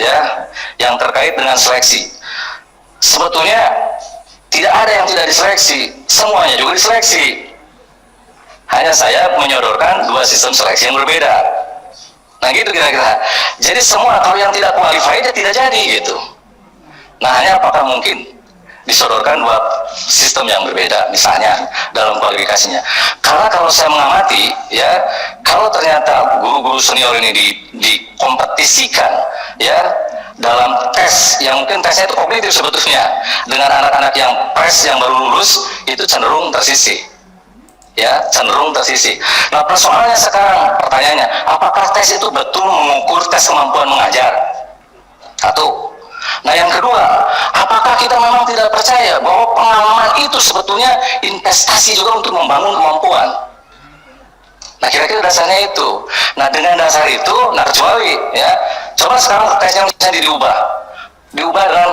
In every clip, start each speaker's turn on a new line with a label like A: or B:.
A: ya yang terkait dengan seleksi. Sebetulnya tidak ada yang tidak diseleksi, semuanya juga diseleksi. Hanya saya menyodorkan dua sistem seleksi yang berbeda. Nah gitu kira-kira. Jadi semua kalau yang tidak qualified dia tidak jadi gitu. Nah hanya apakah mungkin disodorkan dua sistem yang berbeda misalnya dalam kualifikasinya. Karena kalau saya mengamati ya, kalau ternyata guru-guru senior ini dikompetisikan ya dalam tes yang mungkin tesnya itu kognitif sebetulnya dengan anak-anak yang fresh yang baru lulus, itu cenderung tersisih ya, cenderung tersisih. Nah persoalannya sekarang, pertanyaannya, apakah tes itu betul mengukur tes kemampuan mengajar? Satu. Nah yang kedua, apakah kita memang tidak percaya bahwa pengalaman itu sebetulnya investasi juga untuk membangun kemampuan? Nah kira-kira dasarnya itu. Nah dengan dasar itu, nah kecuali ya, coba sekarang tesnya misalnya diubah dengan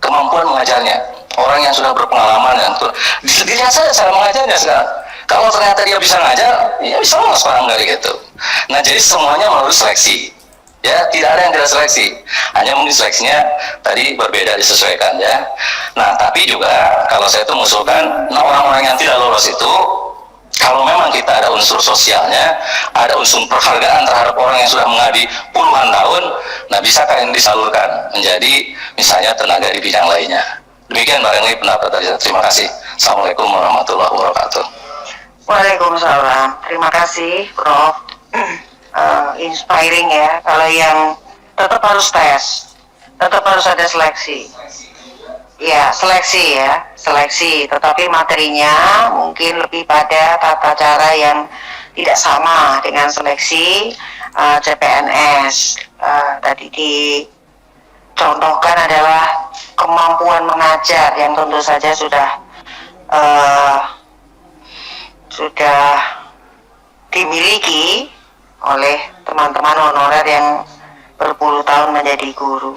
A: kemampuan mengajarnya. Orang yang sudah berpengalaman dan dilihat saja cara mengajarnya sekarang. Kalau ternyata dia bisa ngajar, ya bisa lolos barangkali gitu. Nah jadi semuanya melalui seleksi. Ya, tidak ada yang tidak seleksi. Hanya mungkin seleksinya tadi berbeda disesuaikan ya. Nah, tapi juga kalau saya itu mengusulkan, nah orang-orang yang tidak lolos itu, kalau memang kita ada unsur sosialnya, ada unsur penghargaan terhadap orang yang sudah mengabdi puluhan tahun, nah bisakah yang disalurkan menjadi misalnya tenaga di bidang lainnya. Demikian barangkali pendapat dari saya. Terima kasih. Assalamualaikum warahmatullahi wabarakatuh.
B: Waalaikumsalam. Terima kasih, Prof. Inspiring ya. Kalau yang tetap harus tes, tetap harus ada seleksi. Ya, seleksi. Tetapi materinya mungkin lebih pada tata cara yang tidak sama dengan seleksi CPNS. Tadi dicontohkan adalah kemampuan mengajar yang tentu saja sudah dimiliki oleh teman-teman honorer yang berpuluh tahun menjadi guru.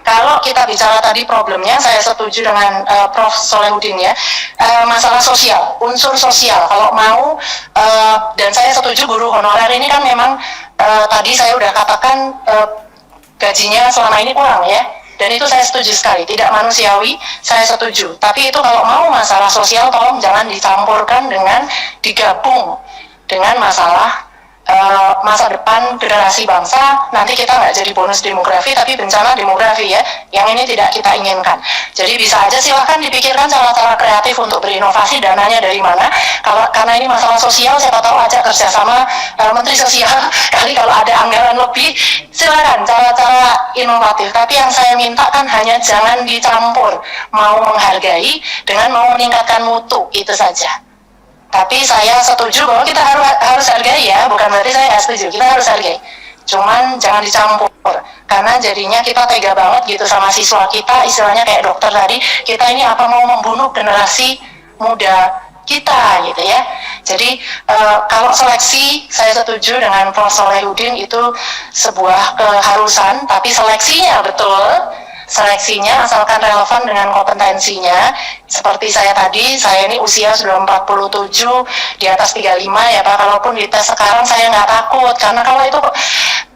C: Kalau kita bicara tadi problemnya, saya setuju dengan Prof. Solehudin ya, masalah sosial, unsur sosial. Kalau mau, dan saya setuju guru honorer ini kan memang tadi saya udah katakan gajinya selama ini kurang ya. Dan itu saya setuju sekali, tidak manusiawi, saya setuju. Tapi itu kalau mau masalah sosial, tolong jangan dicampurkan dengan digabung dengan masalah masa depan generasi bangsa. Nanti kita nggak jadi bonus demografi, tapi bencana demografi ya, yang ini tidak kita inginkan. Jadi bisa aja silahkan dipikirkan cara-cara kreatif untuk berinovasi, dananya dari mana. Karena ini masalah sosial, siapa tahu aja kerjasama Menteri Sosial, kali kalau ada anggaran lebih, silakan cara-cara inovatif. Tapi yang saya minta kan hanya jangan dicampur, mau menghargai dengan mau meningkatkan mutu, itu saja. Tapi saya setuju bahwa kita harus hargai ya, bukan berarti saya nggak setuju, kita harus hargai. Cuman jangan dicampur, karena jadinya kita tega banget gitu sama siswa kita, istilahnya kayak dokter tadi, kita ini apa mau membunuh generasi muda kita gitu ya. Jadi kalau seleksi, saya setuju dengan Prof. Solehudin, itu sebuah keharusan, tapi seleksinya betul. Seleksinya asalkan relevan dengan kompetensinya. Seperti saya tadi, saya ini usia sudah 47, di atas 35 ya Pak. Kalaupun dites sekarang saya nggak takut, karena kalau itu,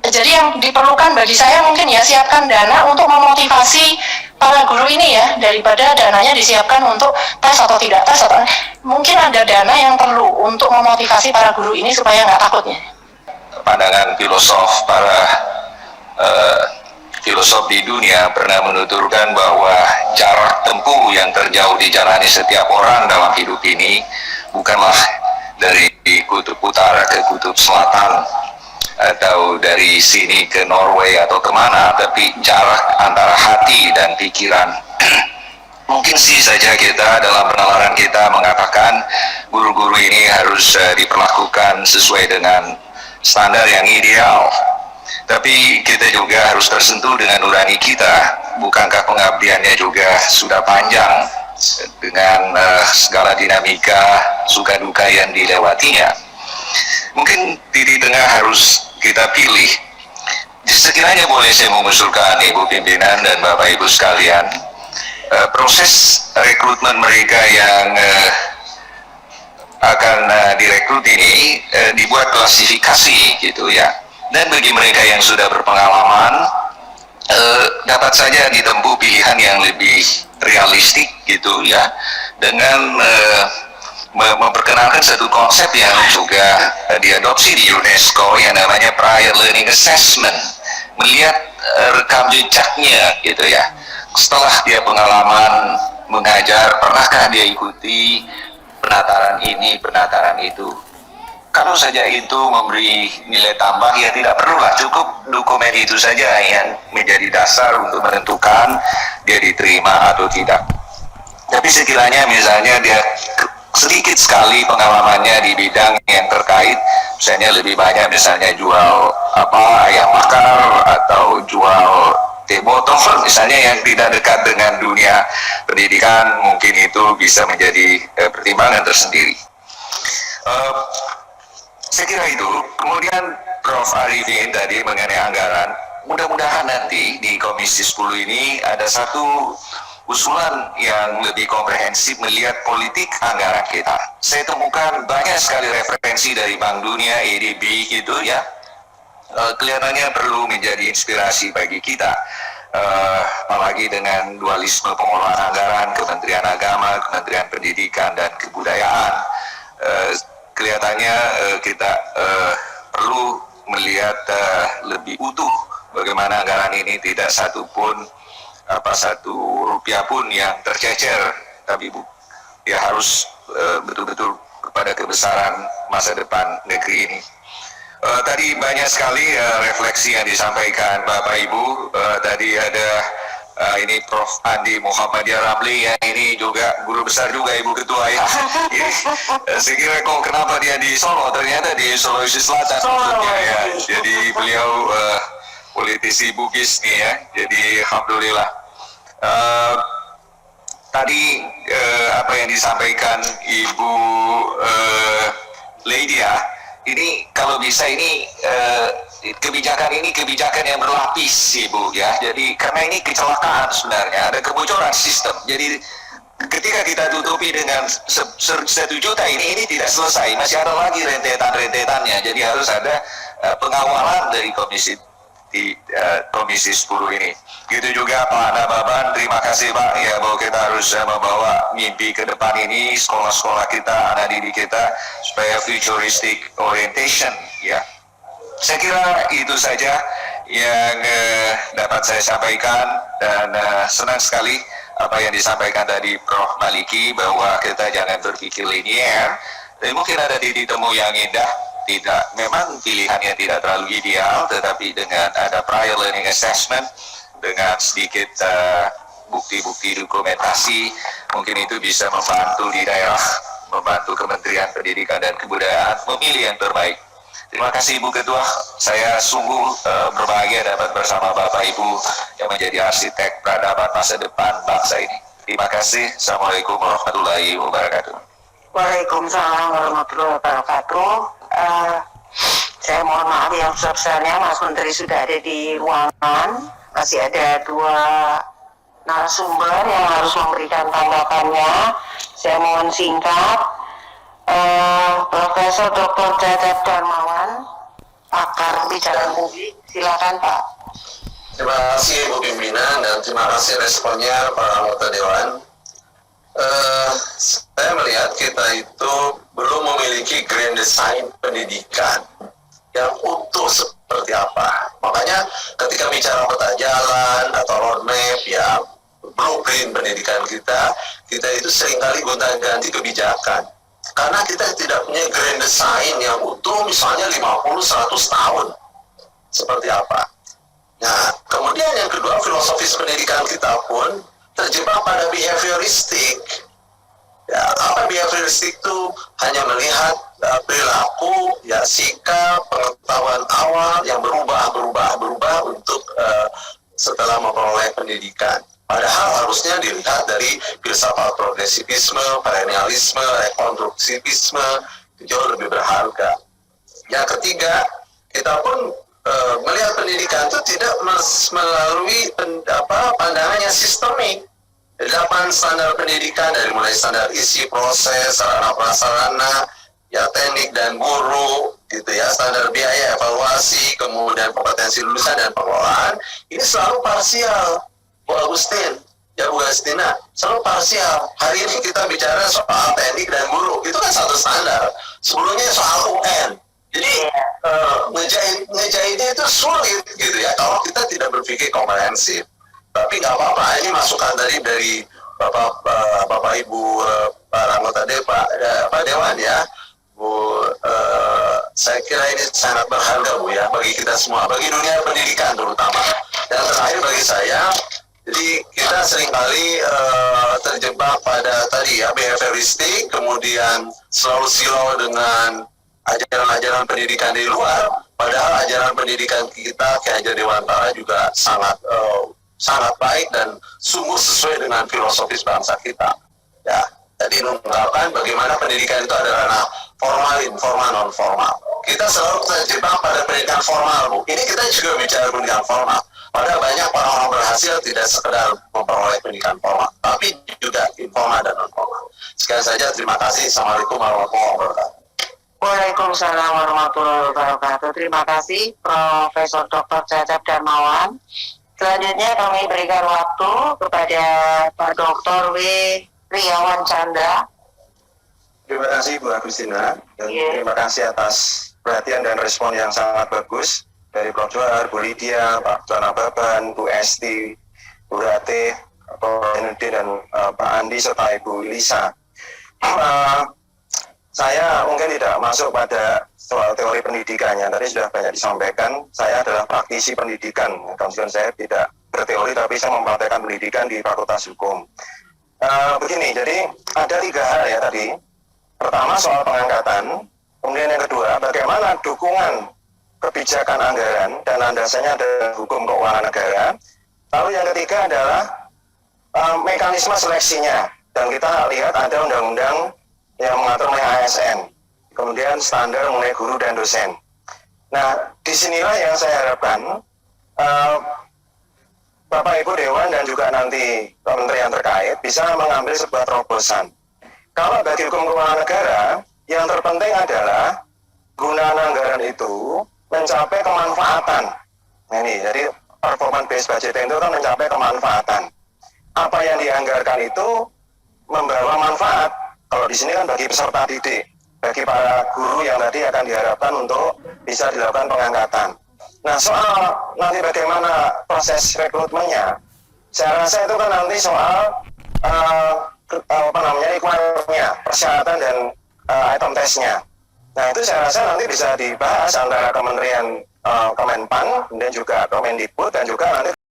C: jadi yang diperlukan bagi saya mungkin ya siapkan dana untuk memotivasi para guru ini ya, daripada dananya disiapkan untuk tes atau tidak tes, atau mungkin ada dana yang perlu untuk memotivasi para guru ini supaya nggak takutnya.
A: Pandangan para filosof di dunia pernah menuturkan bahwa jarak tempuh yang terjauh dijalani setiap orang dalam hidup ini bukanlah dari kutub utara ke kutub selatan atau dari sini ke Norway atau kemana, tapi jarak antara hati dan pikiran. Mungkin sih saja kita dalam penalaran kita mengatakan guru-guru ini harus diperlakukan sesuai dengan standar yang ideal. Tapi kita juga harus tersentuh dengan nurani kita. Bukankah pengabdiannya juga sudah panjang dengan segala dinamika suka duka yang dilewatinya? Mungkin di tengah harus kita pilih. Sekiranya boleh saya mengusulkan Ibu Pimpinan dan Bapak Ibu sekalian, proses rekrutmen mereka yang akan direkrut ini dibuat klasifikasi gitu ya. Dan bagi mereka yang sudah berpengalaman, dapat saja ditempuh pilihan yang lebih realistik gitu ya, dengan memperkenalkan satu konsep yang juga diadopsi di UNESCO yang namanya prior learning assessment, melihat rekam jejaknya gitu ya. Setelah dia pengalaman mengajar, pernahkah dia ikuti penataran ini, penataran itu. Kalau saja itu memberi nilai tambah, ya tidak perlulah, cukup dokumen itu saja yang menjadi dasar untuk menentukan dia diterima atau tidak. Tapi sekiranya misalnya dia sedikit sekali pengalamannya di bidang yang terkait, misalnya lebih banyak misalnya jual ayam bakar atau jual teh botol misalnya yang tidak dekat dengan dunia pendidikan, mungkin itu bisa menjadi pertimbangan tersendiri. Saya kira itu. Kemudian Prof. Arifin tadi mengenai anggaran, mudah-mudahan nanti di Komisi 10 ini ada satu usulan yang lebih komprehensif melihat politik anggaran kita. Saya temukan banyak sekali referensi dari Bank Dunia, EDB gitu ya. Kelihatannya perlu menjadi inspirasi bagi kita. Apalagi dengan dualisme pengelolaan anggaran, Kementerian Agama, Kementerian Pendidikan dan Kebudayaan. Kelihatannya kita perlu melihat lebih utuh bagaimana anggaran ini tidak satu rupiah pun yang tercecer, tapi dia harus betul-betul kepada kebesaran masa depan negeri ini. Tadi banyak sekali refleksi yang disampaikan Bapak Ibu. Tadi ada ini Prof. Andi Muhammadiyah Ramli, yang ini juga guru besar juga Ibu Ketua ya. Saya kira kenapa dia di Solo, ternyata di Sulawesi Selatan maksudnya ya. Jadi beliau politisi Bugis nih ya. Jadi alhamdulillah. Tadi apa yang disampaikan Ibu Lydia, ini kalau bisa ini kebijakan yang berlapis Ibu ya. Jadi karena ini kecelakaan sebenarnya, ada kebocoran sistem. Jadi ketika kita tutupi dengan 1 juta ini tidak selesai, masih ada lagi rentetan-rentetannya. Jadi harus ada pengawalan dari Komisi 10 ini. Gitu juga Pak Nababan, terima kasih Pak ya, bahwa kita harus membawa mimpi ke depan ini, sekolah-sekolah kita, anak didik kita, supaya futuristic orientation ya. Saya kira itu saja yang dapat saya sampaikan, dan senang sekali apa yang disampaikan tadi Prof. Maliki, bahwa kita jangan berpikir linear, tapi mungkin ada titik temu yang indah. Tidak, memang pilihannya tidak terlalu ideal, tetapi dengan ada prior learning assessment, dengan sedikit bukti-bukti dokumentasi, mungkin itu bisa membantu di daerah, membantu Kementerian Pendidikan dan Kebudayaan memilih yang terbaik. Terima kasih Ibu Ketua, saya sungguh berbahagia dapat bersama Bapak Ibu yang menjadi arsitek peradaban masa depan bangsa ini. Terima kasih. Assalamualaikum warahmatullahi wabarakatuh.
B: Waalaikumsalam warahmatullahi wabarakatuh. Saya mohon maaf yang sebesar-besarnya, Mas Menteri sudah ada di ruangan. Masih ada 2 narasumber yang harus memberikan tanggapannya. Saya mohon singkat. Profesor Dr. Cecep Darmawan, pakar kebijakan publik, silakan Pak.
D: Terima kasih Ibu Pimpinan, dan terima kasih responnya para anggota Dewan. Saya melihat kita itu belum memiliki grand design pendidikan yang utuh seperti apa. Makanya ketika bicara peta jalan atau roadmap ya, blueprint pendidikan kita itu seringkali gonta-ganti kebijakan. Karena kita tidak punya grand design yang utuh, misalnya 50-100 tahun. Seperti apa? Nah, kemudian yang kedua, filosofis pendidikan kita pun terjebak pada behavioristik. Ya, apa behavioristik itu? Hanya melihat perilaku, ya sikap, pengetahuan awal yang berubah untuk setelah memperoleh pendidikan. Padahal harusnya dilihat dari filsafat progresivisme, perennialisme, rekonstruksivisme, jauh lebih berharga. Yang ketiga, kita pun melihat pendidikan itu tidak melalui pandangan yang sistemik. 8 standar pendidikan, dari mulai standar isi, proses, sarana prasarana, ya teknik dan guru, gitu ya, standar biaya, evaluasi, kemudian kompetensi lulusan dan pengelolaan, ini selalu parsial, Bu Agustin, ya Bu Agustina, selalu parsial. Hari ini kita bicara soal teknik dan guru, itu kan satu standar. Sebelumnya soal UN. Jadi ngejahitnya itu sulit gitu ya, kalau kita tidak berpikir komprehensif. Tapi nggak apa-apa, ini masukan tadi dari Bapak Ibu para anggota Dewan ya, Bu. Saya kira ini sangat berharga Bu ya, bagi kita semua, bagi dunia pendidikan terutama. Dan terakhir bagi saya, jadi kita seringkali terjebak pada tadi ya, behavioristik, kemudian selalu silau dengan ajaran-ajaran pendidikan di luar, padahal ajaran pendidikan kita Ki Hajar Dewantara juga sangat baik dan sungguh sesuai dengan filosofis bangsa kita. Ya, tadi mengungkapkan bagaimana pendidikan itu adalah ranah formal, informal, non formal. Kita selalu terjebak pada pendidikan formal, Bu. Ini kita juga bicara pendidikan formal. Padahal banyak orang-orang berhasil tidak sekedar memperoleh pendidikan formal, tapi juga informal dan non formal. Sekian saja, terima kasih. Assalamualaikum warahmatullahi wabarakatuh.
B: Waalaikumsalam warahmatullahi wabarakatuh. Terima kasih Profesor Dr. Cecep Darmawan. Selanjutnya kami berikan waktu kepada Pak Dr. W. Riawan Chandra.
E: Terima kasih Bu Agustina, dan terima kasih atas perhatian dan respon yang sangat bagus dari Prof. Johar, Bu Lydia, Pak Tuan Ababan, Bu Esti, Bu Ratih, Pak Enudin, dan Pak Andi, serta Ibu Lisa. Saya mungkin tidak masuk pada soal teori pendidikannya, tadi sudah banyak disampaikan. Saya adalah praktisi pendidikan, konstituen saya tidak berteori, tapi saya mempraktekkan pendidikan di Fakultas Hukum. Begini, jadi ada 3 hal ya tadi. Pertama soal pengangkatan, kemudian yang kedua bagaimana dukungan kebijakan anggaran dan landasannya ada hukum keuangan negara. Lalu yang ketiga adalah mekanisme seleksinya, dan kita lihat ada undang-undang yang mengatur mengenai ASN, kemudian standar mengenai guru dan dosen. Nah, disinilah yang saya harapkan Bapak Ibu Dewan dan juga nanti kementerian terkait bisa mengambil sebuah terobosan. Kalau bagi hukum keuangan negara, yang terpenting adalah gunaan anggaran itu mencapai kemanfaatan. Nah, ini, jadi performance based budgeting itu kan mencapai kemanfaatan. Apa yang dianggarkan itu membawa manfaat. Kalau di sini kan bagi peserta didik, bagi para guru yang tadi akan diharapkan untuk bisa dilakukan pengangkatan. Nah, soal nanti bagaimana proses rekrutmennya, saya rasa itu kan nanti soal requirement-nya, persyaratan dan item testnya. Nah, itu saya rasa nanti bisa dibahas antara Kementerian Kemenpan, kemudian juga Kemendikbud, dan juga nanti